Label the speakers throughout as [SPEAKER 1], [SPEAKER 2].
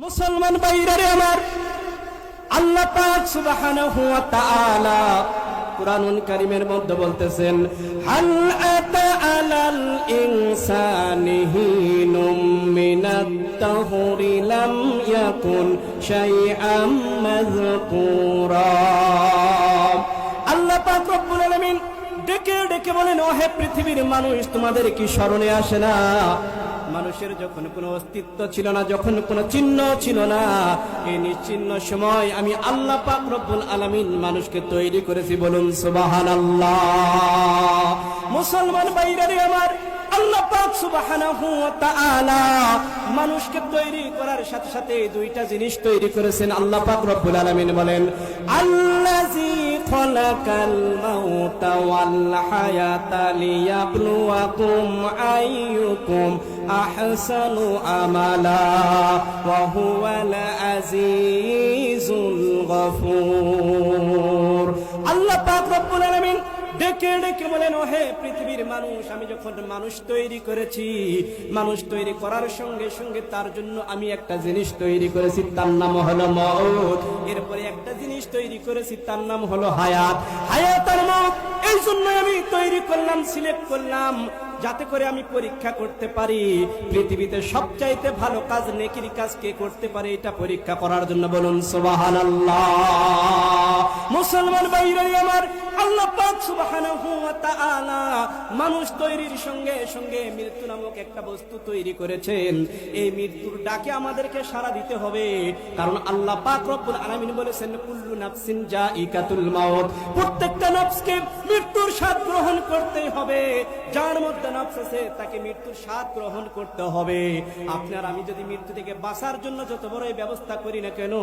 [SPEAKER 1] মুসলমান ভাইরা রে আমার, আল্লাহ পাক সুবহানাহু ওয়া তাআলা কুরআনুল কারীমের মধ্যে বলতেছেন, হাল আতা আলাল ইনসানি হিনুম মিনাত তাহরি লাম ইয়াকুন শাইআম মাযকুরা। আল্লাহ পাক রব্বুল আলামিন ডেকে ডেকে বলেন, ও হে পৃথিবীর মানুষ, তোমাদের কি স্মরণে আসে না মানুষের যখন কোনো অস্তিত্ব ছিল না, যখন কোনো চিহ্ন ছিল না, এই নিশ্চিহ্ন সময় আমি আল্লাহ পাক রব্বুল আলামিন মানুষকে তৈরি করেছি। বলুন সুবহানাল্লাহ। মুসলমান ভাইরা রে আমার, আল্লাহ পাক সুবহানাহু ওয়া তাআলা মানুষকে তৈরি করার সাথে সাথে দুইটা জিনিস তৈরি করেছেন। আল্লাহ পাক রব্বুল আলামিন বলেন, আল্লাযী খালাকাল মাউতা ওয়াল হায়াতা লিয়াবলুয়াকুম আইয়ুকুম আহসানু আমালা ওয়া হুয়াল আজিজুল গফুর। আল্লাহ পাক রব্বুল আলামিন ডেকে ডেকে বলেন, ও হে পৃথিবীর মানুষ, আমি যখন মানুষ তৈরি করেছি, মানুষ তৈরি করার সঙ্গে সঙ্গে তার জন্য আমি একটা জিনিস তৈরি করেছি, তার নাম হলো মউত। এরপরে একটা জিনিস তৈরি করেছি, তার নাম হলো হায়াত। হায়াত আর মউত এই জন্য আমি তৈরি করলাম, সিলেক্ট করলাম, যাতে করে আমি পরীক্ষা করতে পারি পৃথিবীতে সবচাইতে ভালো কাজ, নেকির কাজ কে করতে পারে, এটা পরীক্ষা করার জন্য। বলুন সুবহানাল্লাহ। মুসলমান ভাইরা আমার, আল্লাহ পাক সুবহানাহু ওয়া তাআলা মানুষ তৈরির সঙ্গে সঙ্গে মৃত্যু নামক একটা বস্তু তৈরি করেছেন। এই মৃত্যুর ডাকে আমাদেরকে সাড়া দিতে হবে, কারণ আল্লাহ পাক রব্বুল আলামিন বলেছেন, কুল্লু নাফসিন জাইকাতুল মাউত, প্রত্যেকটা নফসকে মৃত্যুর স্বাদ গ্রহণ করতেই হবে। যার মধ্যে নফস আছে তাকে মৃত্যুর স্বাদ গ্রহণ করতে হবে। আপনার আমি যদি মৃত্যু থেকে বাঁচার জন্য যত বড়ই ব্যবস্থা করি না কেন,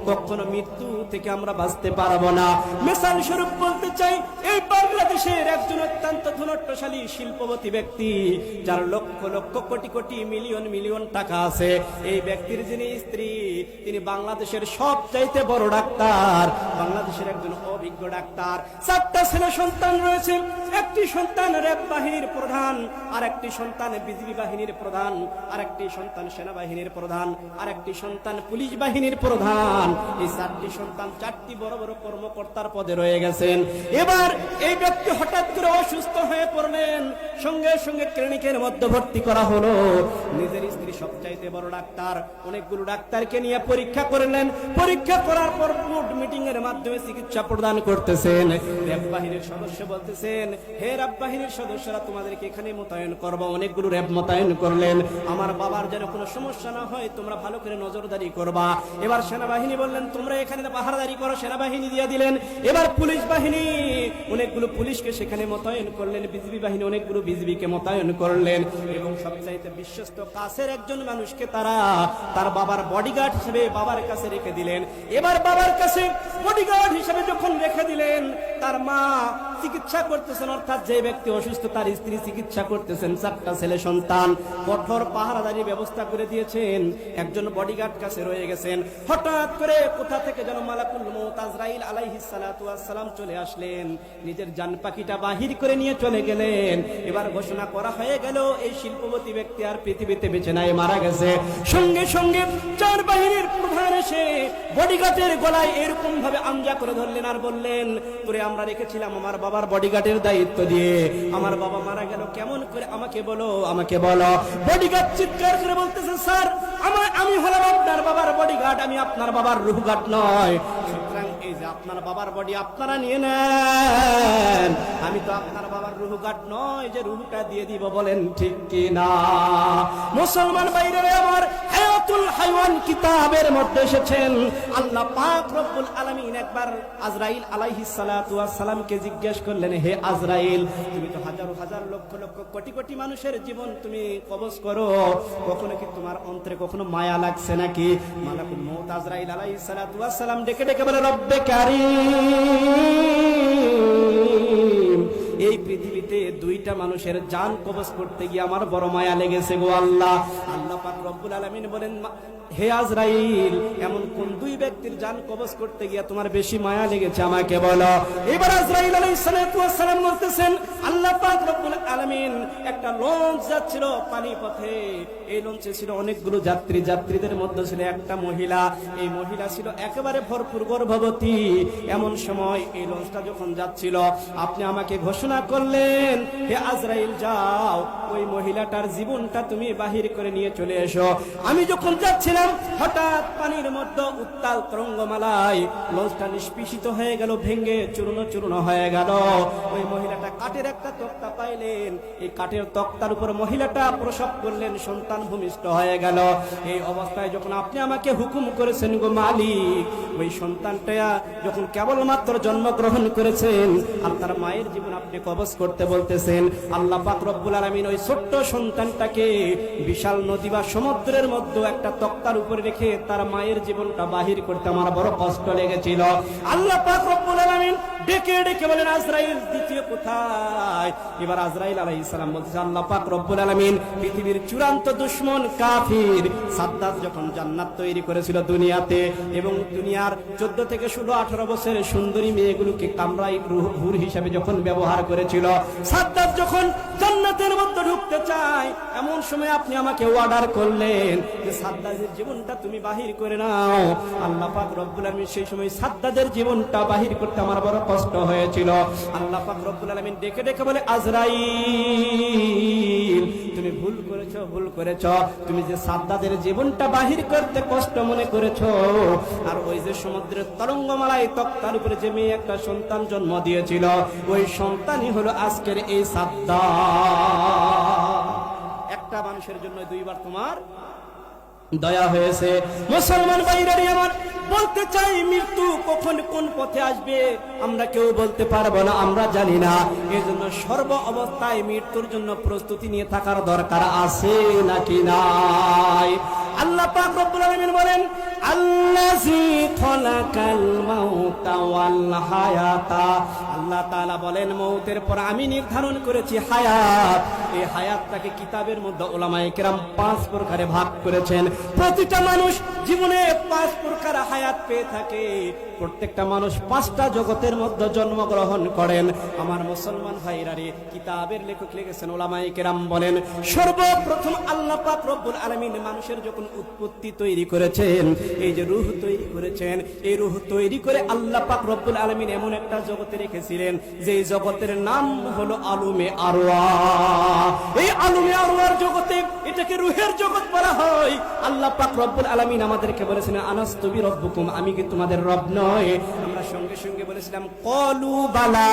[SPEAKER 1] কখনো মৃত্যু থেকে আমরা বাঁচতে পারবো না। মিসাল স্বরূপ বলতে চাই, এই বাংলাদেশের একজন অত্যন্ত ধনট্টশালী শিল্পপতি ব্যক্তি, যার লক্ষ লক্ষ কোটি কোটি মিলিয়ন মিলিয়ন টাকা আছে, এই ব্যক্তির যিনি স্ত্রী, তিনি বাংলাদেশের সবচাইতে বড় ডাক্তার, বাংলাদেশের একজন অভিজ্ঞ ডাক্তার। 4টা ছেলে সন্তান রয়েছে, একটি সন্তান র্যাব বাহিনীর প্রধান, আর একটি সন্তান বিজিবি বাহিনীর প্রধান, আর একটি সন্তান সেনাবাহিনীর প্রধান, আর একটি সন্তান পুলিশ বাহিনীর প্রধান। এই 4টি সন্তান 4টি বড় বড় কর্মকর্তার পদে রয়ে গেছেন। এবার এই ব্যক্তি হঠাৎ করে অসুস্থ হয়ে পড়লেন, সঙ্গে সঙ্গে ক্লিনিকের মধ্যে ভর্তি করা হলো। নিজের স্ত্রী সবচাইতে বড় ডাক্তার, অনেকগুলো ডাক্তারকে নিয়ে পরীক্ষা করলেন। পরীক্ষা করার পর বোর্ড মিটিং এর মাধ্যমে চিকিৎসা প্রদান করতেছেন। র্যাব বাহিনীর সদস্য বলতেছেন, হে র্যাব বাহিনীর সদস্যরা, তোমাদেরকে এখানে মোতায়েন করবো। অনেকগুলো র্যাব মোতায়েন করলেন, আমার বাবার যেন কোনো সমস্যা না হয় তোমরা ভালো করে নজরদারি করবা। এবার সেনাবাহিনী বললেন, তোমরা এখানে পাহারাদারি করো, সেনাবাহিনী দিয়ে দিলেন। এবার পুলিশ বাহিনী অনেকগুলো পুলিশকে সেখানে মোতায়েন করলেন, বিজিবি বাহিনী অনেকগুলো বিজিবিকে মোতায়েন করলেন, এবং সবচাইতে বিশ্বস্ত কাছের একজন মানুষকে তারা তার বাবার বডিগার্ড হিসেবে বাবার কাছে রেখে দিলেন। এবার বাবার কাছে বডিগার্ড হিসেবে যখন রেখে দিলেন, তার মা চিকিৎসা করতেছেন, অর্থাৎ যে ব্যক্তি অসুস্থ তার স্ত্রী চিকিৎসা করতেছেন। 4টা ছেলে সন্তান, কঠোর পাহারাদারির ব্যবস্থা করে দিয়েছেন, একজন বডিগার্ড কাছে রয়ে গেছেন। হঠাৎ করে কোথা থেকে যেন মালাকুল মউত আজরাইল আলাইহিস সালাতু ওয়াস সালাম চলে আসলেন, নিজের জান পাখিটা বাহির করে নিয়ে চলে গেলেন। এবার ঘোষণা করা হয়ে গেল, এই শিল্পপতি ব্যক্তি আর পৃথিবীতে বেঁচে নাই, মারা গেছে। সঙ্গে সঙ্গে 4 বাহিনীর প্রধান এসে বডিগার্ডের গলায় এরকম ভাবে আমজা করে ধরলেন আর বললেন, তোরে আমরা রেখেছিলাম আমার বাবার বডিগার্ডের দায়িত্ব দিয়ে, আমার বাবা মারা গেল কেমন করে, আমাকে বলো, আমাকে বলো। বডিগার্ড চিৎকার করে বলতেছে, স্যার আমি হলাম আপনার বাবার বডিগার্ড, আমি আপনার বাবার রুহ গার্ড নয়। সুতরাং এই যে আপনার বাবার বডি আপনারা নিয়ে নেন, আমি তো আপনার বাবার রুহ গার্ড নয় যে রুহটা দিয়ে দিব। বলেন ঠিক কি না? মুসলমান ভাইরা আমার, হায়াতুল হাইওয়ান কিতাবের মধ্যে এসেছেন, আল্লাহ পাক রব্বুল আলামিন একবার আজরাইল আলাইহিস সালাতু ওয়াস সালামকে জিজ্ঞেস করলেন, হে আজরাইল, তুমি তো হাজার হাজার লক্ষ লক্ষ কোটি কোটি মানুষের জীবন তুমি কবজ করো, কখনো কি তোমার অন্তরে কখনো মায়া লাগছে নাকি? মালাকুল মউত আজরাইল আলাইহিস সালাতু ওয়াস সালাম ডেকে ডেকে বলে, রব্বে কারীম, এই পৃথিবীতে পৃথিবীতে দুইটা মানুষের জান কবজ করতে গিয়ে আমার বড় মায়া লেগেছে গো আল্লাহ। আল্লাহ পাক রব্বুল আলামিন বলেন, হে আজরাইল, এমন কোন দুই ব্যক্তির জান কবজ করতে গিয়ে তোমার বেশি মায়া লেগেছে আমাকে বলো। এবার আজরাইল আলাইহিস সালাতু ওয়াস সালাম বলতেছেন, আল্লাহ পাক রব্বুল আলামিন একটা লঞ্চ যাচ্ছিল পানি পথে। এই লঞ্চে ছিল অনেকগুলো যাত্রী, যাত্রীদের মধ্যে ছিল একটা মহিলা। এই মহিলা ছিল একেবারে ভরপুর গর্ভবতী। এমন সময় এই লঞ্চটা যখন যাচ্ছিল, আপনি আমাকে ঘোষণা করলেন, হে আজরাইল যাও, ওই মহিলাটার জীবনটা তুমি বাহির করে নিয়ে চলে এসো। আমি যখন যাচ্ছিলাম, হঠাৎ পানির মধ্যে উত্তাল তরঙ্গমালায় লঞ্চটা নিষ্পিষিত হয়ে গেল, ভেঙে চূর্ণ চূর্ণ হয়ে গেল। ওই মহিলাটা কাঠের একটা তক্তা পাইলেন, এই কাঠের তক্তার উপর মহিলাটা প্রসব করলেন, সন্তান ভূমিষ্ঠ হয়ে গেল। এই অবস্থায় যখন আপনি আমাকে হুকুম করেছেন গো মালিক, ওই সন্তানটা যখন কেবলমাত্র জন্মগ্রহণ করেছেন আর তার মায়ের জীবন আপনি কবজ করতে বলতেছেন, আল্লাহ পাক রব্বুল আলামিন ওই ছোট্ট সন্তানটাকে বিশাল নদী বা সমুদ্রের মধ্যে একটা তক্তার উপরে রেখে তার মায়ের জীবনটা বাহির করতে আমার বড় কষ্ট লেগেছিল। আল্লাহ পাক রব্বুল আলামিন ডেকে ডেকে বলেন, আজরাইল দ্বিতীয় কোথায়? এবার আজরাইল আলাইহিস সালাম বলতেছে, আল্লাহ পাক রব্বুল আলামিন পৃথিবীর চূড়ান্ত দুশমন কাফির সাদ্দাত যখন জান্নাত তৈরি করেছিল দুনিয়াতে, এবং দুনিয়ার 14 থেকে 16, 18 বছরের সুন্দরী মেয়েগুলোকে কামরাই হুর হিসাবে যখন ব্যবহার করেছিল, সাদ্দাত যখন জান্নাতের মধ্যে ঢুকতে চায়, এমন সময় আপনি আমাকে অর্ডার করলেন যে সাদ্দাতের জীবনটা তুমি বাহির করে নাও। আল্লাহ পাক রব্বুল আলামিন সেই সময় সাদ্দাতের জীবনটা বাহির করতে আমার বড় কষ্ট হয়েছিল। আল্লাহ পাক রব্বুল আলামিন ডেকে ডেকে বলে, আজরাইল তুমি ভুল করেছো, ভুল করেছো। তুমি যে সাদ্দাতের জীবনটা বাহির করতে কষ্ট মনে করেছো, আর ওই যে সমুদ্রের তরঙ্গমালায় তক্তার উপরে যে মেয়ে একটা সন্তান জন্ম দিয়েছিল, ওই সন্তানই হলো আজকের এই সাদ্দাত। একটা মানুষের জন্য দুইবার তোমার দয়া হয়েছে। মুসলমান ভাইরা আমার বলতে চাই, মৃত্যু কখন কোন পথে আসবে আমরা কেউ বলতে পারবো না, আমরা জানি না। এই জন্য সর্ব অবস্থায় মৃত্যুর জন্য প্রস্তুতি নিয়ে থাকার দরকার আছে নাকি নাই? আল্লাহ পাক রব্বুল আলামিন বলেন, আল্লাযী খালাকাল মাউতা ওয়াল হায়াতা। আল্লাহ তাআলা বলেন, মৌতের পর আমি নির্ধারণ করেছি হায়াত। এই হায়াতটাকে কিতাবের মধ্যে উলামায়ে কেরাম 5 প্রকারে ভাগ করেছেন। প্রতিটা মানুষ জীবনে 5 প্রকার হায়াত পেয়ে থাকে। প্রত্যেকটা মানুষ 5টা জগতের মধ্যে জন্মগ্রহণ করেন। আমার মুসলমান ভাইরা রে, কিতাবের লেখক লিখেছেন, উলামায়ে কেরাম বলেন, সর্বপ্রথম আল্লাহ পাক রব্বুল আলামিন মানুষের যখন উৎপত্তি তৈরি করেছেন, এই যে রূহ তৈরি করেছেন, এই রূহ তৈরি করে আল্লাহ পাক রব্বুল আলামিন এমন একটা জগতে রেখেছিলেন যে জগতের নাম হলো আলমে আরওয়াহ। এই আলমে আরওয়াহর জগতে এটাকে রূহের জগৎ বলা হয়। আল্লাহ পাক রব্বুল আলামিন আমাদেরকে বলেছেন, আনাস্তু বিরব্বুকুম, আমি কি তোমাদের রব নয়? আমরা সঙ্গে সঙ্গে বলেছিলাম, ক্বালু বালা,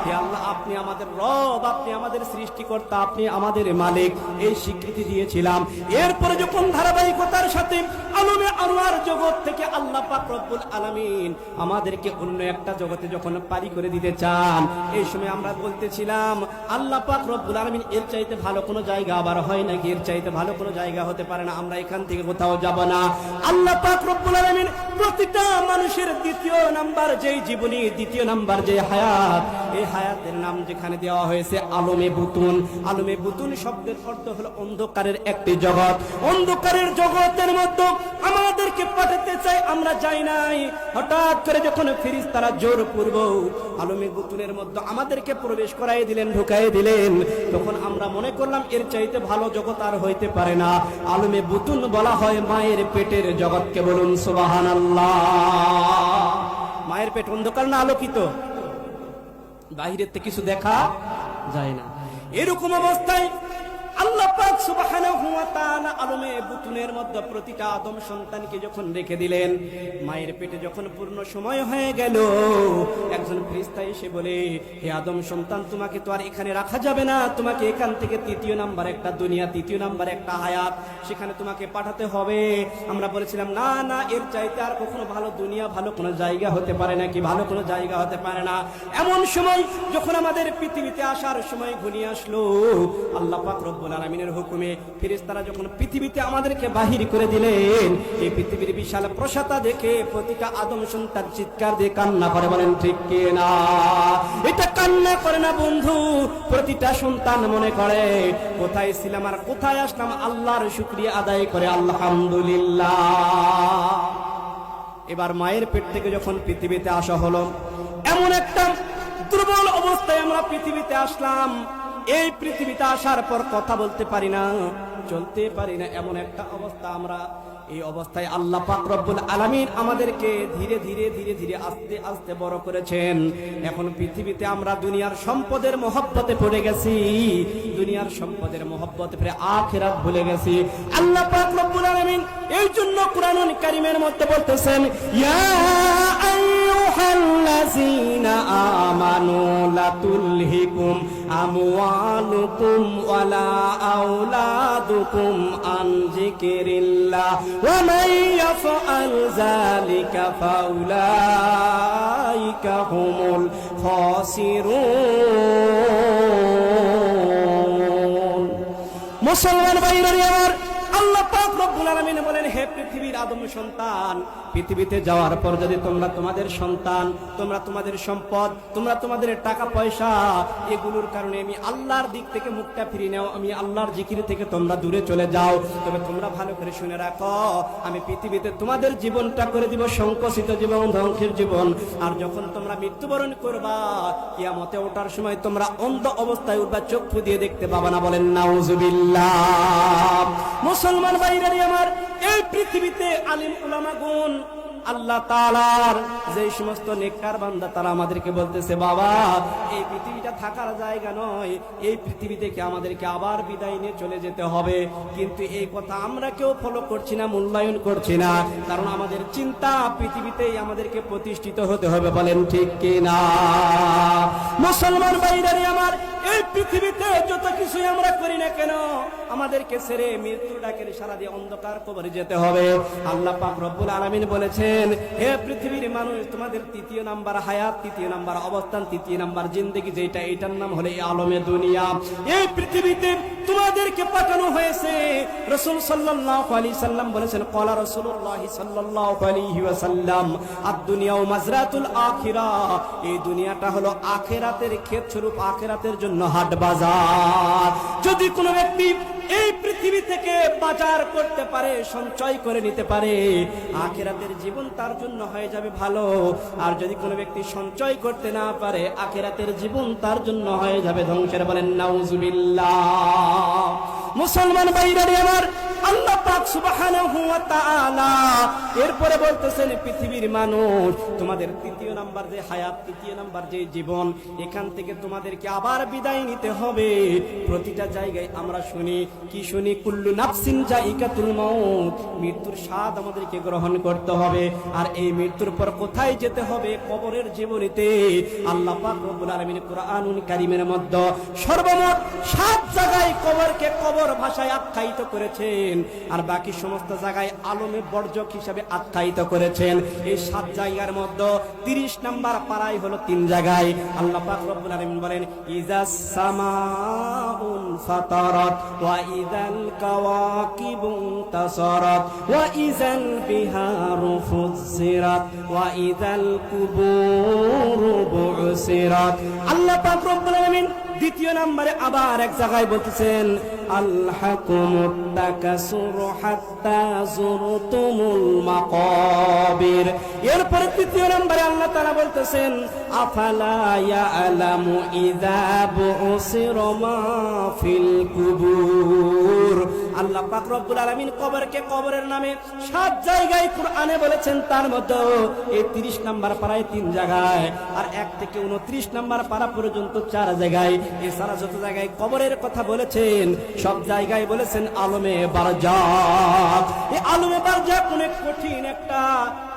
[SPEAKER 1] হে আল্লাহ আপনি আমাদের রব, আপনি আমাদের সৃষ্টিকর্তা, আপনি আমাদের মালিক। এই স্বীকৃতি দিয়েছিলাম। এরপরে যখন ধারাবাহিকতার সাথে আলমে আরওয়াহর জগৎ থেকে আল্লাহ পাক রব্বুল আলামিন আমাদেরকে অন্য একটা জগতে যখন পারি করে দিতে চান, এই সময় আমরা বলতেছিলাম, আল্লাহ পাক রব্বুল আলামিন এর চাইতে ভালো কোনো জায়গা আবার হয় নাকি? এর চাইতে ভালো কোনো জায়গা হতে পারে না, আমরা এখান থেকে কোথাও যাব না। আল্লাহ পাক রব্বুল আলামিন প্রতিটা মানুষের দ্বিতীয় নাম্বার যেই জীবনী, দ্বিতীয় নাম্বার যে হায়াত, এই হায়াতের নাম যেখানে দেওয়া হয়েছে আলমে বুতুন। আলমে বুতুন শব্দের অর্থ হলো অন্ধকারের একটি জগৎ। অন্ধকারের জগতের মধ্যে আমাদেরকে পাঠাতে চাই, আমরা যাই নাই। হঠাৎ করে যখন ফেরেশতারা জোরপূর্বক আলমে বুতুনের মধ্যে আমাদেরকে প্রবেশ করাই দিলেন, ঢুকাই দিলেন, তখন আমরা মনে করলাম এর চাইতে ভালো জগৎ আর হইতে পারে না। আলমে বুতুন বলা হয় মায়ের পেটের জগৎকে। বলুন সুবহানাল্লাহ। মায়ের পেট অন্ধকার না আলোকিত? বাহিরের থেকে কিছু দেখা যায় না। এরকম অবস্থায় আল্লাহ পাক সুবহানাহু ওয়া তাআলা আলমে বুতুনের মধ্যে প্রতিটা আদম সন্তানকে যখন রেখে দিলেন, মায়ের পেটে যখন পূর্ণ সময় হয়ে গেল, একজন ফেরেশতা এসে বলে, হে আদম সন্তান, তোমাকে তো আর এখানে রাখা যাবে না, তোমাকে এখান থেকে তৃতীয় নাম্বার একটা দুনিয়া, তৃতীয় নাম্বার একটা হায়াত, সেখানে তোমাকে পাঠাতে হবে। আমরা বলেছিলাম, না না, এর চাইতে আর কখনো ভালো দুনিয়া, ভালো কোনো জায়গা হতে পারে নাকি? ভালো কোনো জায়গা হতে পারে না। এমন সময় যখন আমাদের পৃথিবীতে আসার সময় ঘনিয়ে আসলো, আল্লাহ পাক রব্বুল রব্বুল আলামিনের হুকুমে ফেরেশতারা যখন পৃথিবীতে আমাদেরকে বাহির করে দিলেন, এই পৃথিবীর বিশাল প্রশাতা দেখে প্রতিটা আদম সন্তান চিৎকার দিয়ে কান্না করে, বলেন ঠিক কি না? এটা কান্না করে না বন্ধু, প্রতিটা সন্তান মনে করে কোথায় ছিলাম আর কোথায় আসলাম, আল্লাহর শুকরিয়া আদায় করে আলহামদুলিল্লাহ। এবার মায়ের পেট থেকে যখন পৃথিবীতে আসা হলো, এমন একটা দুর্বল অবস্থায় আমরা পৃথিবীতে আসলাম। এই পৃথিবীতে আসার পর কথা বলতে পারি না, চলতে পারি না, এমন একটা অবস্থা আমরা। এই অবস্থায় আল্লাহ পাক রব্বুল আলামিন আমাদেরকে ধীরে ধীরে ধীরে ধীরে আস্তে আস্তে বড় করেছেন। এখন পৃথিবীতে আমরা দুনিয়ার সম্পদের মহব্বতে পড়ে গেছি, দুনিয়ার সম্পদের মহব্বতে পড়ে আখিরাত ভুলে গেছি। আল্লাহ পাক রব্বুল আলামিন এই জন্য কুরআনুল কারীমের মধ্যে বলতেছেন, ইয়া আইয়ুহাল্লাযীনা আমানু লা তুলহিকুম আমওয়ালুকুম ওয়ালা আওলাদুকুম আন যিকরিল্লাহ ওয়া মান ইয়াফআল যালিকা ফাউলাইকা হুমুল খাসিরুন। মুসলমান ভাইরা আমার, আল্লাহ পাক রব্বুল আলামিন বলেন, হে পৃথিবীর আদম সন্তান, পৃথিবীতে যাওয়ার পর যদি তোমরা তোমাদের সন্তান, তোমরা তোমাদের সম্পদ, তোমরা তোমাদের টাকা পয়সা, এগুলোর কারণে আমি আল্লাহর দিক থেকে মুখটা ফিরিয়ে নাও, আমি আল্লাহর জিকির থেকে তোমরা দূরে চলে যাও, তবে তোমরা ভালো করে শুনে রাখো, আমি পৃথিবীতে তোমাদের জীবনটা করে দিব সংকুচিত জীবন, ধ্বংসের জীবন। আর যখন তোমরা মৃত্যুবরণ করবা, কিয়ামতে ওঠার সময় তোমরা অন্ধ অবস্থায় উঠবা, চক্ষু দিয়ে দেখতে পাবা না, বলেন নাউজুবিল্লাহ। মুসলমান ভাইরা আমার, এই পৃথিবীতে আলিম উলামাগণ আল্লাহ তাআলার যে সমস্ত নেককার বান্দা, তারা আমাদেরকে বলতেছে, বাবা এই পৃথিবীটা থাকার জায়গা নয়, এই পৃথিবী থেকে আমাদেরকে আবার বিদায় নিয়ে চলে যেতে হবে। কিন্তু এই কথা আমরা কেউ ফলো করছি না, মূল্যায়ন করছি না, কারণ আমাদের চিন্তা পৃথিবীতেই আমাদেরকে প্রতিষ্ঠিত হতে হবে, বলেন ঠিক কি না? মুসলমান ভাইরা আমার, এই পৃথিবীতে যত কিছুই আমরা করি না কেন, আমাদেরকে ছেড়ে মৃত্যুর ডাকের সারা দিয়ে অন্ধকার কবরে যেতে হবে। আল্লাহ পাক রব্বুল আলামিন বলেছেন, হে পৃথিবীর মানুষ, তোমাদের তৃতীয় নাম্বার হায়াত, তৃতীয় নাম্বার অবস্থান, তৃতীয় নাম্বার জিন্দেগি যেটা, এটার নাম হলো এই আলমে দুনিয়া। এই পৃথিবীতে তোমাদেরকে পাঠানো হয়েছে। রাসূল সাল্লাল্লাহু আলাইহি সাল্লাম বলেছেন, ক্বালা রাসূলুল্লাহ সাল্লাল্লাহু আলাইহি ওয়াসাল্লাম, আদ-দুনিয়াউ মাজরাতুল আখিরাহ, এই দুনিয়াটা হলো আখিরাতের ক্ষেত স্বরূপ, আখিরাতের জন্য হাট বাজার। যদি কোনো ব্যক্তি এই পৃথিবী থেকে বাজার করতে পারে, সঞ্চয় করে নিতে পারে, আখিরাতের জীবন তার জন্য হয়ে যাবে ভালো। আর যদি কোনো ব্যক্তি সঞ্চয় করতে না পারে, আখিরাতের জীবন তার জন্য হয়ে যাবে ধ্বংসের, বলেন নাউজুবিল্লাহ। মুসলমান ভাইরা আমার, আল্লাহ পাক সুবহানাহু ওয়া তাআলা এরপরে বলতেছেন, পৃথিবীর মানুষ, তোমাদের তৃতীয় নাম্বার যে হায়াত, তৃতীয় নাম্বার যে জীবন, এখান থেকে তোমাদেরকে আবার বিদায় নিতে হবে। প্রতিটা জায়গায় আমরা শুনি, কি শুনি? কুল্লু নাফসিন যায়িকাতুল মাউত, মৃত্যুর স্বাদ আমাদেরকে গ্রহণ করতে হবে। আর এই মৃত্যুর পর কোথায় যেতে হবে? কবরের জীবনীতে আল্লাহ পাক রব্বুল আলামিন কুরআনুল কারীমের মধ্যে সর্বমোট 7 জায়গায় কবরকে কবর ভাষায় আখ্যায়িত করেছেন, আর বাকি সমস্ত জায়গায় আলমে বর্জক হিসাবে আখ্যায়িত করেছেন। এই 7 জায়গার মধ্যে 30 নাম্বার পাড়ায় হলো 3 জায়গায়। আল্লাহ পাক রব্বুল আলামিন বলেন, ইজাস সামাউন ফাতারাত ওয়া ইযাল কাওয়াকিবু তাসারাত ওয়া ইযাল বিহারু ফুজ্জিরাত ওয়া ইযাল কুবুরু বু'সিরাত। আল্লাহ পাক রব্বুল আলামিন দ্বিতীয় নম্বরে আবার এক জায়গায় বলতেছেন, আলহাকুমুত তাকাসুরু হাত্তা যুরতুমুল মাকাবির। এরপরে তৃতীয় নম্বরে আল্লাহ তাআলা বলতেছেন, আফালা ইয়ালামু ইযা বু'সিরা মা ফিল কুবুর। আল্লাহ পাক রব্বুল আলামিন কবরকে কবরের নামে 7 জায়গায় কুরআনে বলেছেন, তার মধ্যে এই 30 নাম্বার পারায় 3 জায়গায়, আর 1 থেকে 29 নাম্বার পারা পর্যন্ত 4 জায়গায়। এছাড়া যত জায়গায় কবরের কথা বলেছেন, সব জায়গায় বলেছেন আলমে বারজাক। এই আলমে বারজাক অনেক কঠিন একটা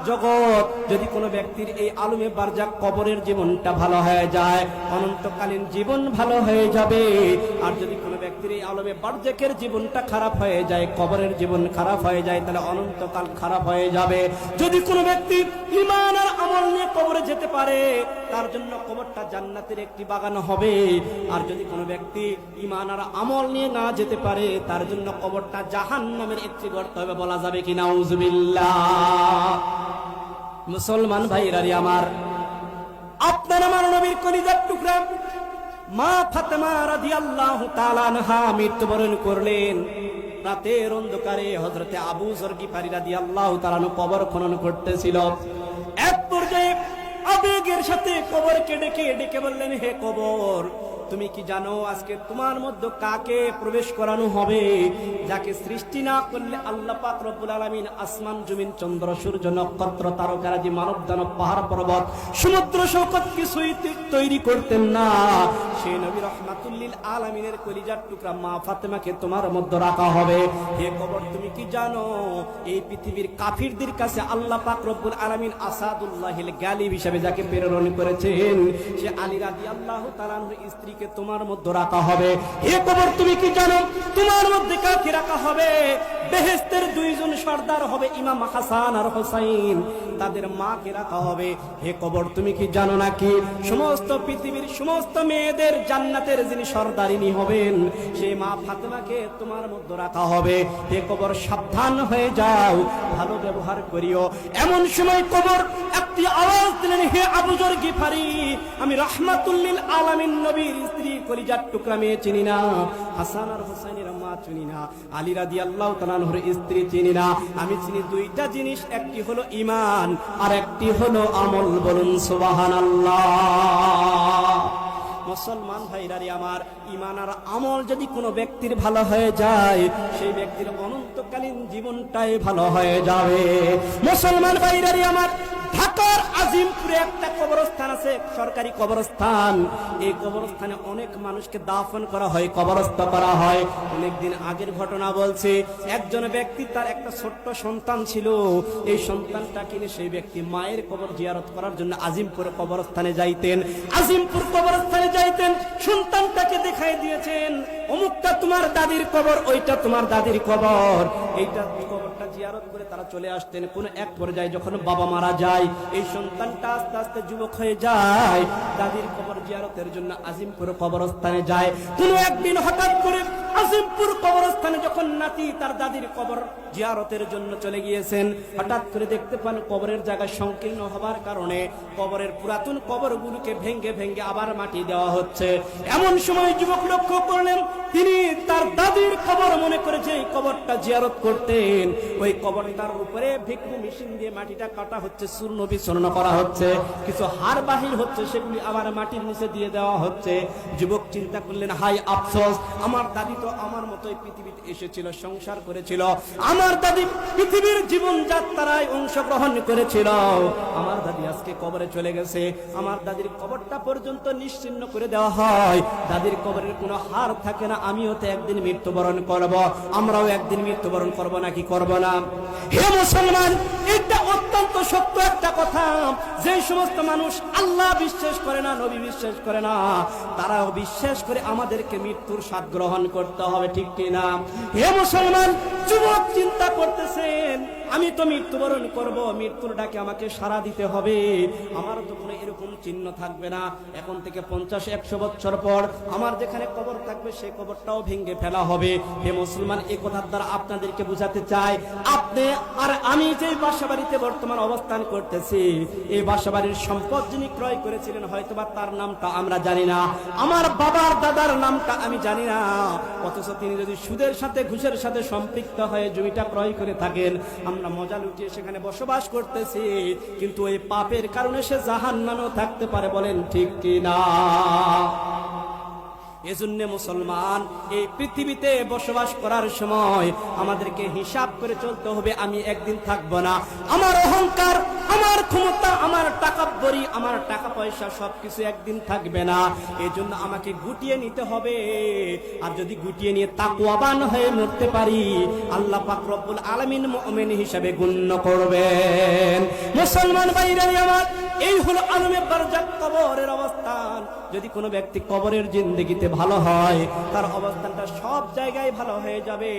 [SPEAKER 1] জগৎ। যদি কোনো ব্যক্তির এই আলমে বারজাক কবরের জীবনটা ভালো হয়ে যায়, অনন্তকালীন জীবন ভালো হয়ে যাবে। আর যদি কোনো ব্যক্তির এই আলমে বারজাকের জীবনটা খারাপ খারাপ হয়ে যায়, কবরের জীবন খারাপ হয়ে যায়, তাহলে অনন্তকাল খারাপ হয়ে যাবে। যদি কোনো ব্যক্তি ঈমান আর আমল নিয়ে কবরে যেতে পারে, তার জন্য কবরটা জান্নাতের একটি বাগান হবে। আর যদি কোনো ব্যক্তি ঈমান আর আমল নিয়ে না যেতে পারে, তার জন্য কবরটা জাহান্নামের একটি গর্ত হবে। বলা যাবে কি নাউজুবিল্লাহ? মুসলমান ভাইরারি আমার, আপনার আমার নবীর কলিজার টুকরা মা ফাতেমা রাদিয়াল্লাহু তাআলা আনহা মৃত্যুবরণ করলেন। রাতের অন্ধকারে হযরতে আবু যর গিফারী রাদিয়াল্লাহু তাআলা কবর খনন করতেছিল। এক পর্যায়ে আবেগের সাথে কবরকে ডেকে ডেকে বললেন, হে কবর, তুমি কি জানো আজকে তোমার মধ্যে কাকে প্রবেশ করানো হবে, যাকে সৃষ্টি না করলে আল্লাহ পাক রব্বুল আলামিন আসমান জমিন চন্দ্র সূর্য নক্ষত্র তারকারাজি মানব দানব পাহাড় পর্বত সমুদ্র সৈকত কিছুই তৈরি করতেন না, সেই নবী রাহমাতুল লিল আলামিনের কলিজার টুকরা মা ফাতেমাকে তোমার মধ্যে রাখা হবে। হে কবর, তুমি কি জানো এই পৃথিবীর কাফিরদের কাছে আল্লাহ পাক রব্বুল আলামিন আসাদুল্লাহিল গালিব হিসেবে যাকে প্রেরণ করেছেন, সে আলী রাদিয়াল্লাহু তাআলা আনহুর স্ত্রী তোমার মধ্যে রাখা হবে। হে কবর, তুমি কি জানো তোমার মধ্যে কাকে রাখা হবে? বেহেশতের দুইজন সর্দার হবে, ইমাম হাসান আর হুসাইন, তাদের মাকে রাখা হবে। হে কবর, তুমি কি জানো নাকি সমস্ত পৃথিবীর সমস্ত মেয়েদের জান্নাতের যিনি সর্দারিনী হবেন, সেই মা ফাতেমাকে তোমার মধ্যে রাখা হবে। হে কবর, সাবধান হয়ে যাও, ভালো ব্যবহার করিও। এমন সময় কবর একটি আওয়াজ দিলেন, হে আবু যর গিফারী, আমি রাহমাতুল লিল আলামিন নবীর স্ত্রী কলিজার টুকরা মেয়ে চিনি না, হাসান আর হুসাইনের মা চিনি না, আলী রাদিয়াল্লাহু তাআলা আনহুর স্ত্রী চিনি না। আমি চিনি দুইটা জিনিস, একটি হলো ঈমান আর একটি হলো আমল। বলুন সুবহানাল্লাহ। মুসলমান ভাইরারি আমার, ঈমান আর আমল যদি কোনো ব্যক্তির ভালো হয়ে যায়, সেই ব্যক্তির অনন্তকালীন জীবনটাই ভালো হয়ে যাবে। মুসলমান ভাইরারি আমার, ঢাকার আজিমপুরে একটা কবরস্থান আছে, সরকারি কবরস্থান। এই কবরস্থানে অনেক মানুষকে দাফন করা হয়, কবরস্থ করা হয়। অনেকদিন আগের ঘটনা বলছে, একজন ব্যক্তি তার একটা ছোট্ট সন্তান ছিল, এই সন্তানটা কিনে সেই ব্যক্তি মায়ের কবর জিয়ারত করার জন্য আজিমপুর কবরস্থানে যাইতেন। আজিমপুর কবরস্থানে যাইতেন, সন্তানটাকে দেখাই দিয়েছেন, অমুকটা তোমার দাদির কবর, ওইটা তোমার দাদির কবর। এইটা কবরটা জিয়ারত করে তারা চলে আসতেন। কোন এক পর্যায়ে যখন বাবা মারা যায়, এই সন্তানটা আস্তে আস্তে যুবক হয়ে যায়, দাদির কবর জিয়ারতের জন্য আজিমপুর কবরস্থানে যায়। কোন একদিন হঠাৎ করে আজিমপুর কবরস্থানে যখন নাতি তার দাদির কবর জিয়ারতের জন্য চলে গিয়েছেন, হঠাৎ করে দেখতে পান কবরের জায়গা সংকীর্ণ হবার কারণে কবরের পুরাতন কবরগুলোকে ভেঙ্গে ভেঙ্গে আবার মাটি দেওয়া হচ্ছে। এমন সময় যুবক লক্ষ্য করলেন, তিনি তার দাদির কবর মনে করে যে কবরটা জিয়ারত করতেন, ওই কবরটার উপরে ভিক্ষু মেশিন দিয়ে মাটিটা কাটা হচ্ছে, চূর্ণ বিচূর্ণ করা হচ্ছে, কিছু হাড় বাহির হচ্ছে, সেগুলি আবার মাটির নিচে দিয়ে দেওয়া হচ্ছে। যুবক চিন্তা করলেন, হাই আফসোস, আমার দাদি তো আমার মতোই পৃথিবীতে এসেছিল, সংসার করেছিল, আমার দাদি পৃথিবীর জীবন যাত্রায় অংশগ্রহণ করেছিল, আমার দাদি আজকে কবরে চলে গেছে। আমার দাদির কবরটা পর্যন্ত নিশ্চিহ্ন করে দেওয়া হয়, দাদির কবরের কোনো হাড় থাকে না। আমিও তো একদিন মৃত্যুবরণ করব, আমরাও একদিন মৃত্যুবরণ করব, নাকি করব না? হে মুসলমান, এটা অত্যন্ত সত্য একটা কথা। যে সমস্ত মানুষ আল্লাহ বিশ্বাস করে না, নবী বিশ্বাস করে না, তারাও বিশ্বাস করে আমাদেরকে মৃত্যুর স্বাদ গ্রহণ করতে হবে, ঠিক কিনা? হে মুসলমান, যুবক চিন্তা করতেছেন, আমি তো মৃত্যুবরণ করব, মৃত্যুর ডাকে আমাকে সাড়া দিতে হবে, আমার তো কোনো এরকম চিহ্ন থাকবে না। এখন থেকে 50-100 বছর পর আমার যেখানে কবর থাকবে, সেই কবরটাও ভেঙে ফেলা হবে। হে মুসলমান, এই কথার দ্বারা আপনাদেরকে বুঝাতে চাই, আপনি আর আমি যে বাসাবাড়িতে বর্তমান অবস্থান করতেছি, এই বাসাবাড়ির সম্পদ যিনি ক্রয় করেছিলেন, হয়তোবা তার নামটা আমরা জানি না, আমার বাবার দাদার নামটা আমি জানি না, অথচ তিনি যদি সুদের সাথে ঘুষের সাথে সম্পৃক্ত হয়ে জমিটা ক্রয় করে থাকেন, আমরা মজা লুটিয়ে সেখানে বসবাস করতেছি, কিন্তু ওই পাপের কারণে সে জাহান্নামেও থাকতে পারে। বলেন ঠিক কিনা? এজন্য মুসলমান, এই পৃথিবীতে বসবাস করার সময় আমাদেরকে হিসাব করে চলতে হবে। আমি একদিন থাকবো না, আমার অহংকার, আমার ক্ষমতা, আমার টাকাব্বরি, আমার টাকা পয়সা সবকিছু একদিন থাকবে না। এজন্য আমাকে গুটিয়ে নিতে হবে। আর যদি গুটিয়ে নিয়ে তাকওয়াবান হয়ে মরতে পারি, আল্লাহ পাক রব্বুল আলামিন মুমিন হিসেবে গণ্য করবেন। মুসলমান ভাইরা আমার, এই হলো আলমে বারজাক, কবরের অবস্থান। যদি কোনো ব্যক্তি কবরের জিন্দেগিতে ভালো হয়, তার অবস্থানটা সব জায়গায় ভালো হয়ে যাবে।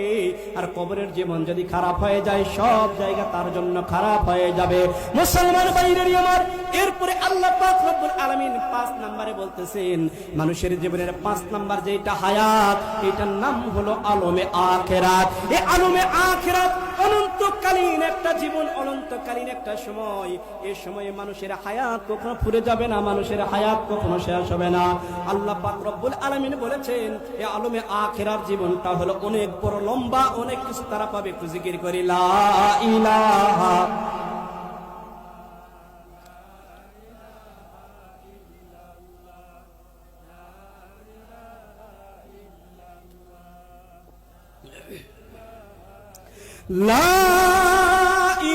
[SPEAKER 1] আর কবরের জীবন যদি খারাপ হয়ে যায়, সব জায়গা তার জন্য খারাপ হয়ে যাবে। মুসলমান ভাইরা আমার, এরপরে আল্লাহ পাক রব্বুল আলামিন 5 নম্বরে বলতেছেন, মানুষের জীবনের 5 নম্বর যেটা হায়াত, এটার নাম হলো আলমে আখিরাত। এই আলমে আখিরাত অনন্তকালীন একটা জীবন, অনন্তকালীন একটা সময়। এই সময়ে মানুষের হায়াত কখনো ফুরে যাবে না, মানুষের হায়াত কখনো শেষ হবে না। আল্লাহ পাক রব্বুল আলামিন বলেছেন, এই আলমে আখিরার জীবনটা হলো অনেক বড় লম্বা, অনেক কিছু তারা পাবে। একটু জিকির করি, লা ইলাহা লা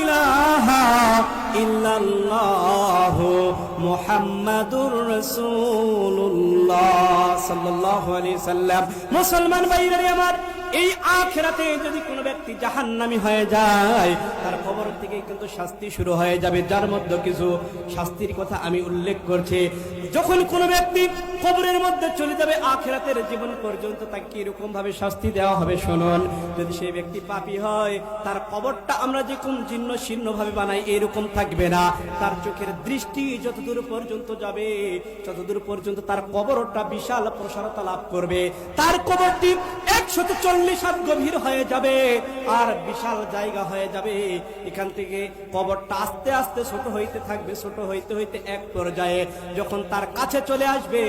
[SPEAKER 1] ইলাহা ইল্লাল্লাহু মুহাম্মাদুর রাসূলুল্লাহ সাল্লাল্লাহু আলাইহি সাল্লাম। মুসলমান ভাইরা আমার, এই আখিরাতে যদি কোনো ব্যক্তি জাহান্নামী হয়ে যায়, তার কবর থেকে কিন্তু শাস্তি শুরু হয়ে যাবে, যার মধ্যে কিছু শাস্তির কথা আমি উল্লেখ করছি। যখন কোনো ব্যক্তি কবরের মধ্যে চলে যাবে, আখিরাতের জীবন পর্যন্ত তাকে এরকম ভাবে শাস্তি দেওয়া হবে। শুনুন, যদি সেই ব্যক্তি পাপী হয়, তার কবরটা আমরা যেরকম জীর্ণ শীর্ণ ভাবে বানাই, এরকম থাকবে না। তার চোখের দৃষ্টি যতদূর পর্যন্ত যাবে, ততদূর পর্যন্ত তার কবরটা বিশাল প্রসারতা লাভ করবে। তার কবরটি 140 হাত গভীর হয়ে যাবে আর বিশাল জায়গা হয়ে যাবে। এখান থেকে কবরটা আস্তে আস্তে ছোট হইতে থাকবে, ছোট হইতে হইতে এক পর্যায়ে যখন তার কাছে চলে আসবে,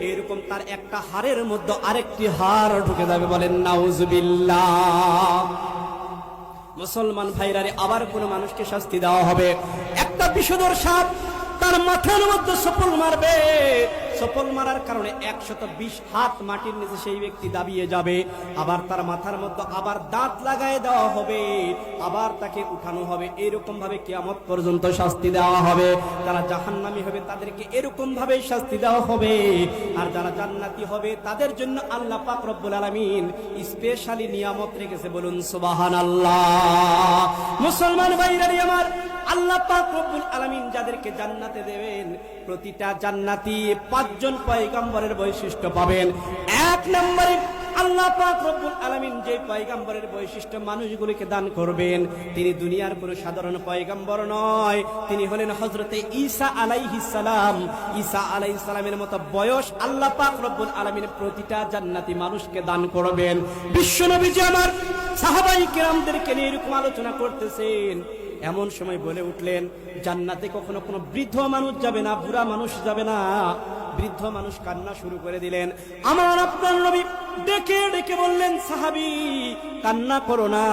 [SPEAKER 1] এরকম তার একটা হাড়ের মধ্যে আরেকটি হাড় ঢুকে যাবে। বলেন নাউজুবিল্লাহ। মুসলমান ভাইরারে, আবার কোন মানুষকে শাস্তি দেওয়া হবে। একটা বিষধর সাপ তার মাথার মধ্যে সফল মারবে, সফল মারার কারণে 120 হাত মাটির নিচে সেই ব্যক্তি দাবিয়ে যাবে। আবার তার মাথার মধ্যে আবার দাঁত লাগায় দেওয়া হবে, আবার তাকে উঠানো হবে। এরকম ভাবে কিয়ামত পর্যন্ত শাস্তি দেওয়া হবে। যারা জাহান্নামী হবে তাদেরকে এরকম ভাবে শাস্তি দেওয়া হবে, আর যারা জান্নাতি হবে তাদের জন্য আল্লাহ পাক রব্বুল আলামিন স্পেশালি নিয়ামত রেখেছে। বলুন সুবহানাল্লাহ। মুসলমান ভাইরা আমার, আল্লাহ পাক রব্বুল আলামিন যাদেরকে জান্নাতে দেবেন, প্রতিটা জান্নাতি 5 জন পয়গম্বরের বৈশিষ্ট্য পাবেন। 1 নম্বরে আল্লাহ পাক রব্বুল আলামিন যে পয়গম্বরের বৈশিষ্ট্য মানুষগুলোকে দান করবেন, তিনি দুনিয়ার কোনো সাধারণ পয়গম্বর নয়, তিনি হলেন হযরতে ঈসা আলাইহিস সালাম। ঈসা আলাইহিস সালামের মতো বয়স আল্লাহ পাক রব্বুল আলামিন প্রতিটা জান্নাতি মানুষকে দান করবেন। বিশ্বনবীজি আমার সাহাবায়ে কেরামদেরকে নিয়ে এরকম আলোচনা করতেছেন। এমন সময় বলে উঠলেন, জান্নাতে কখনো কোনো বৃদ্ধ মানুষ যাবে না, বুড়া মানুষ যাবে না। বৃদ্ধ মানুষ কান্না শুরু করে দিলেন। আমার আপনার নবী ডেকে ডেকে বললেন, সাহাবী কান্না করো না।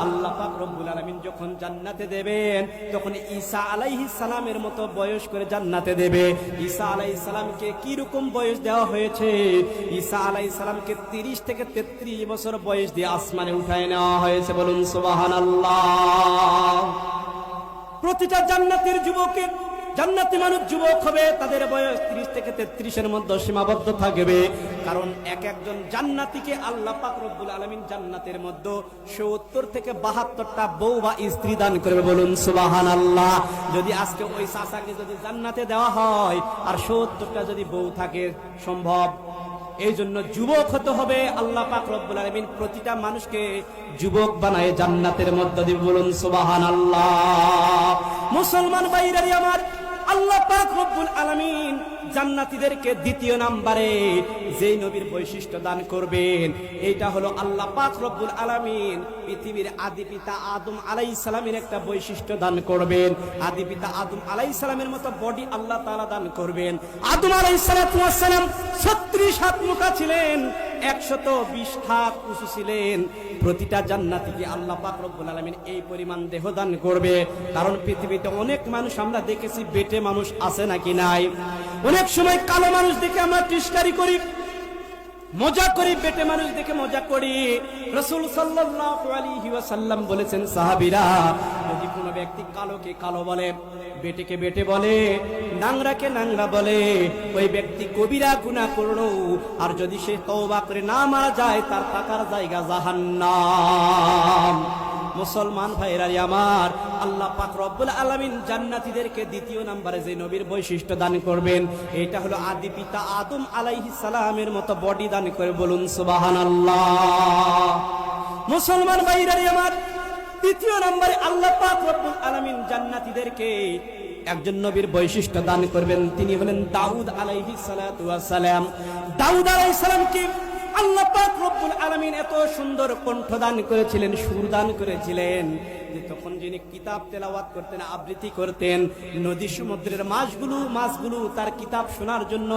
[SPEAKER 1] আল্লাহ পাক রব্বুল আলামিন যখন জান্নাতে দেবেন, তখন ঈসা আলাইহিস সালামের মতো বয়স করে জান্নাতে দেবে। ঈসা আলাইহিস সালামকে কি রকম বয়স দেওয়া হয়েছে? ঈসা আলাইহিস সালামকে 30 থেকে 33 বছর বয়স দিয়ে আসমানে উঠায় নেওয়া হয়েছে। বলুন সুবহানাল্লাহ। প্রতিটা জান্নাতের যুবকের, জান্নাতি মানুষ যুবক হবে, তাদের বয়স 30 থেকে 33-এর মধ্যে সীমাবদ্ধ থাকবে। কারণ একজন জান্নাতীকে আল্লাহ পাক রব্বুল আলামিন জান্নাতের মধ্যে 70 থেকে 72টা বউ বা স্ত্রী দান করবে। বলুন সুবহানাল্লাহ। যদি আজকে ওই চাচাকে যদি জান্নাতে দেওয়া হয় আর 70টা যদি বউ থাকে, সম্ভব? এই জন্য যুবক হতে হবে। আল্লাহ পাক রব্বুল আলামিন প্রতিটা মানুষকে যুবক বানায় জান্নাতের মধ্যে দিবে। বলুন সুবহানাল্লাহ। মুসলমান ভাইরা আমার, আল্লাহ পাক রব্বুল আলামিন জান্নাতীদেরকে 2য় নম্বরে যেই নবীর বৈশিষ্ট্য দান করবেন, এইটা হলো আল্লাহ পাক রব্বুল আলামিন পৃথিবীর আদি পিতা আদম আলাইহিস সালামের একটা বৈশিষ্ট্য দান করবেন। আদি পিতা আদম আলাইহিস সালামের মতো বডি আল্লাহ তাআলা দান করবেন। আদম আলাইহিস সালাম 36 হাত মোটা ছিলেন, 120 হাত উঁচু ছিলেন। প্রতিটা জান্নাতীকে আল্লাহ পাক রব্বুল আলামিন এই পরিমাণ দেহ দান করবে। কারণ পৃথিবীতে অনেক মানুষ আমরা দেখেছি, বেটে মানুষ আছে নাকি নাই? অনেক সময় কালো মানুষ দেখে আমরা টিস্কারি করি, মজা করি, বেটে মানুষ দেখে মজা করি। রাসূল সাল্লাল্লাহু আলাইহি ওয়াসাল্লাম বলেছেন, সাহাবীরা, যদি কোনো ব্যক্তি কালোকে কালো বলে, বেটেকে বেটে বলে, নাংরাকে নাংরা বলে, ওই ব্যক্তি কবিরা গুনাহ করলো। আর যদি সে তওবা করে না মারা যায়, তার থাকার জায়গা জাহান্নাম। মুসলমান ভাইরা আমার, আল্লাহ পাক রব্বুল আলামিন জান্নাতীদেরকে দ্বিতীয় নম্বরে যে নবীর বৈশিষ্ট্য দান করবেন, এটা হলো আদি পিতা আদম আলাইহিস সালামের মতো বডি দান করে, বলুন সুবহানাল্লাহ। মুসলমান ভাইরা আমার, তৃতীয় নম্বরে আল্লাহ পাক রব্বুল আলামিন জান্নাতীদেরকে একজন নবীর বৈশিষ্ট্য দান করবেন, তিনি হলেন দাউদ আলাইহিস সালাতু ওয়াস সালাম। দাউদ আলাইহিস সালামকে আল্লাহ পাক রব্বুল আলামিন এত সুন্দর কণ্ঠ দান করেছিলেন, সুর দান করেছিলেন, যে তখন যিনি কিতাব তেলাওয়াত করতেন, আবৃত্তি করতেন, নদী সমুদ্রের মাছগুলো তার কিতাব শোনার জন্য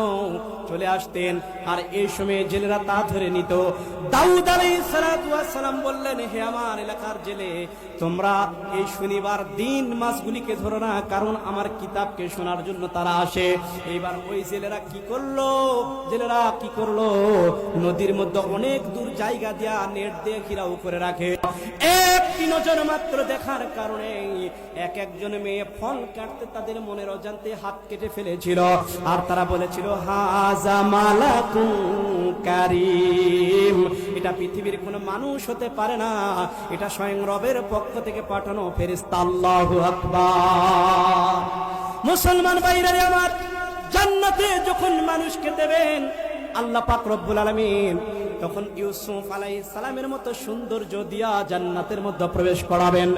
[SPEAKER 1] চলে আসতেন। আর এই সময়ে জেলেরা তা ধরে নিত। দাউদ আলাইহিস সালাতু ওয়াস সালাম বললেন, হে আমার এলাকার জেলে, তোমরা এই শনিবার দিন মাছগুলিকে ধরো না, কারণ আমার কিতাবকে শোনার জন্য তারা আসে। এইবার ওই জেলেরা কি করলো, নদীর মধ্যে অনেক দূর জায়গা দিয়া নেট দিয়ে ঘেরাও করে রাখে। একটি নজর মাত্র দেখার কারণে একজন মেয়ে ফল কাটতে তাদের মনের অজান্তে হাত কেটে ফেলেছিল। আর তারা বলেছিল, হাযা মালাকুন কারীম, এটা পৃথিবীর কোনো মানুষ হতে পারে না, এটা স্বয়ং রবের পক্ষ থেকে পাঠানো ফেরেশতা। আল্লাহু আকবার। মুসলমান ভাইরা আমার, জান্নাতে যখন মানুষকে দেবেন আল্লাহ পাক রব্বুল আলামিন, তখন ইউসুফ আলাইহিস সালামের মতো সৌন্দর্য দিয়া জান্নাতের মধ্যে প্রবেশ করাবেন।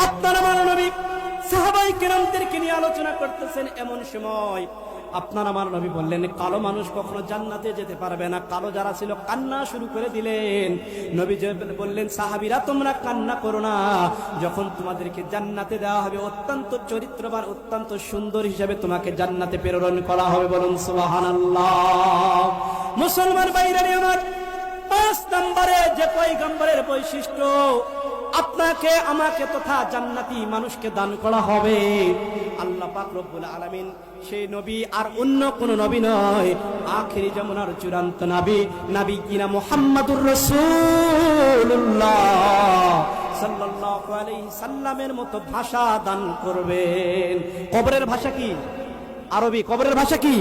[SPEAKER 1] আপনার আমার নবী সাহাবায়ে কেরামদেরকে নিয়ে আলোচনা করতেছেন, এমন সময় আপনার আমার নবী বললেন, কালো মানুষ কখনো জান্নাতে যেতে পারবে না। কালো যারা ছিল কান্না শুরু করে দিলেন। নবী বললেন, সাহাবীরা তোমরা কান্না করো না, যখন তোমাদেরকে জান্নাতে দেওয়া হবে, অত্যন্ত চরিত্রবান, অত্যন্ত সুন্দর হিসাবে তোমাকে জান্নাতে প্রেরণ করা হবে, বলুন সুবহানাল্লাহ। মুসলমান ভাইরা আমার, 5 নম্বরে যে পয়গম্বরের বৈশিষ্ট্য আপনাকে আমাকে তথা জান্নাতি মানুষকে দান করা হবে, আল্লাহ পাক রব্বুল আলামিন সেই নবী আর অন্য কোন নবী নয়, আখিরি জামানার চূড়ান্ত নবী কিনা মুহাম্মাদুর রাসূলুল্লাহ সাল্লাল্লাহু আলাইহি সাল্লামের মতো ভাষা দান করবেন। কবরের ভাষা কি? আরবি। কবরের ভাষা কি?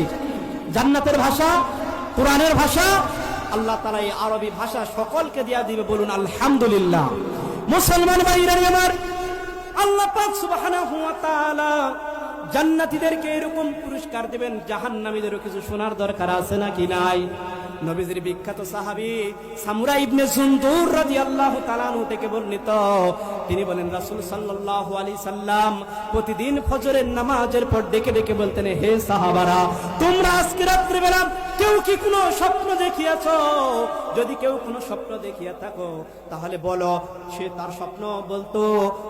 [SPEAKER 1] জান্নাতের ভাষা, কোরআনের ভাষা। আল্লাহ তাআলা এই আরবি ভাষা সকলকে দিয়া দিবে, বলুন আলহামদুলিল্লাহ। মুসলমান ভাইরা আমার, আল্লাহ পাক সুবহানাহু ওয়া তাআলা জান্নাতীদেরকে এরকম পুরস্কার দিবেন, জাহান্নামীদেরও কিছু শোনার দরকার আছে নাকি নাই? নবীজির বিখ্যাত সাহাবী সামুরা ইবনে জুনদুর রাদিয়াল্লাহু তাআলা আনহু থেকে বর্ণিত, তিনি বলেন, রাসূল সাল্লাল্লাহু আলাইহি সাল্লাম প্রতিদিন ফজরের নামাজের পর ডেকে ডেকে বলতেন, হে সাহাবারা, তোমরা আজকে রাত্রে বেলা কেউ কি কোনো স্বপ্ন দেখিয়াছো? যদি কেউ কোনো স্বপ্ন দেখিয়া থাকো তাহলে বলো। সে তার স্বপ্ন বলতো,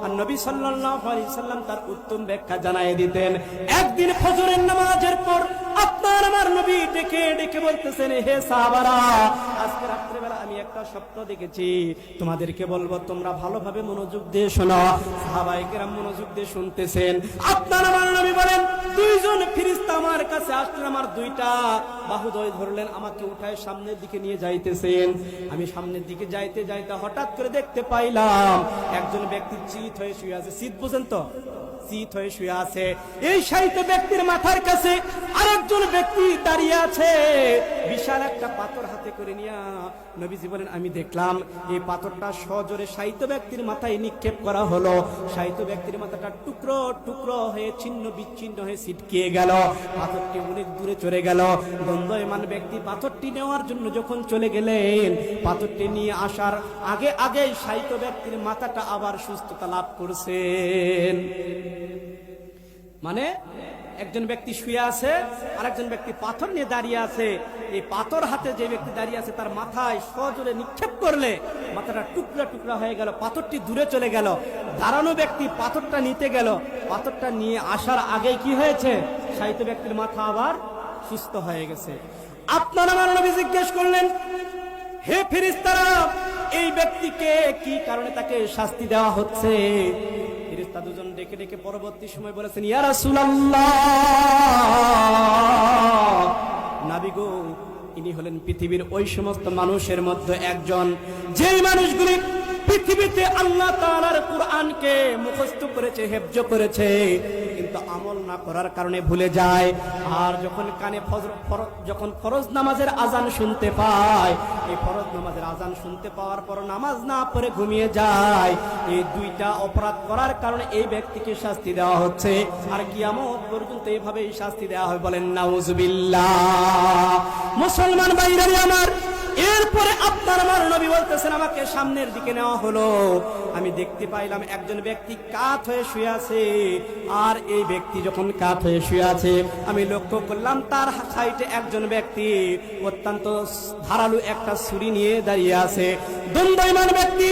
[SPEAKER 1] আর নবী সাল্লাল্লাহু আলাইহি সাল্লাম তার উত্তম ব্যাখ্যা জানায় দিতেন। একদিন ফজরের নামাজের পর আপনার আমার নবী ডেকে ডেকে বলতেছেন, হে সাহাবারা, আজকে রাত্রে বেলা আমি একটা স্বপ্ন দেখেছি, তোমাদেরকে বলবো, তোমরা ভালোভাবে মনোযোগ দিয়ে শোনো। সাহাবায়ে কেরাম মনোযোগ দিয়ে শুনতেছেন। আপনার আমার নবী বলেন, 2 জন ফেরেশতা আমার কাছে আসলেন, আমার 2টা বাহু ধরলেন, আমাকে উঠায় সামনের দিকে নিয়ে যাইতেছেন। আমি সামনের দিকে যাইতে যাইতে হঠাৎ করে দেখতে পাইলাম একজন ব্যক্তি চিত হয়ে শুয়ে আছে। চিত বুঝেন তো? চিত হয়ে শুয়ে আছে। এই শায়িত ব্যক্তির মাথার কাছে আরেকজন ব্যক্তি দাঁড়িয়ে আছে, বিশাল একটা পাথর হাতে করে নিয়ে। নবীজি বলেন, আমি দেখলাম এই পাথরটা সজোরে শায়িত ব্যক্তির মাথায় নিক্ষেপ করা হলো। শায়িত ব্যক্তির মাথাটা টুকরো টুকরো হয়ে ছিন্ন বিচ্ছিন্ন হয়ে ছিটকিয়ে গেল। পাথরটি অনেক দূরে চলে গেল। দণ্ডায়মান ব্যক্তি পাথরটি নেওয়ার জন্য যখন চলে গেলেন, পাথরটি নিয়ে আসার আগে আগে শায়িত ব্যক্তির মাথাটা আবার সুস্থতা লাভ করছেন। মানে একজন ব্যক্তি শুয়ে আছে, আর একজন ব্যক্তি পাথর নিয়ে দাঁড়িয়ে আছে। এই পাথর হাতে যে ব্যক্তি দাঁড়িয়ে আছে তার মাথায় সজোরে নিক্ষেপ করলে মাথাটা টুকরা টুকরা হয়ে গেল, পাথরটি দূরে চলে গেল। দাঁড়ানো ব্যক্তি পাথরটা নিতে গেল, পাথরটা নিয়ে আসার আগে কি হয়েছে? শায়িত ব্যক্তির মাথা আবার সুস্থ হয়ে গেছে। আপনার আমার নবী জিজ্ঞেস করলেন, হে ফেরেশতারা, এই ব্যক্তিকে কি কারণে তাকে শাস্তি দেওয়া হচ্ছে? ফেরেশতা 2 জন ডেকে ডেকে পরবর্তী সময় বলেছেন, ইয়া রাসূলুল্লাহ, নবী গো, ইনি হলেন পৃথিবীর ওই সমস্ত মানুষের মধ্যে একজন, যেই মানুষগুলি পৃথিবীতে আল্লাহ তাআলার কুরআনকে মুখস্থ করেছে, হেফজ করেছে, কিন্তু কিন্তু আমল না করার কারণে ভুলে যায়। আর যখন কানে যখন ফরজ নামাজের আজান শুনতে পায়, এই ফরজ নামাজের আজান শুনতে পাওয়ার পর নামাজ না পড়ে ঘুমিয়ে যায়, এই দুইটা অপরাধ করার কারণে এই ব্যক্তিকে শাস্তি দেওয়া হচ্ছে। আর কিয়ামত পর্যন্ত এইভাবেই শাস্তি দেওয়া হয়। বলেন নাউজুবিল্লাহ। মুসলমান ভাইরা আমার, এরপরে আপনার আমার নবী বলতেছেন, আমাকে সামনের দিকে নেওয়া হলো, আমি দেখতে পাইলাম একজন ব্যক্তি কাত হয়ে শুয়ে আছে। আর এই ব্যক্তি যখন কাত হয়ে শুয়ে আছে, আমি লক্ষ্য করলাম তার সাইডে একজন ব্যক্তি অত্যন্ত ধারালো একটা ছুরি নিয়ে দাঁড়িয়ে আছে। দণ্ডায়মান ব্যক্তি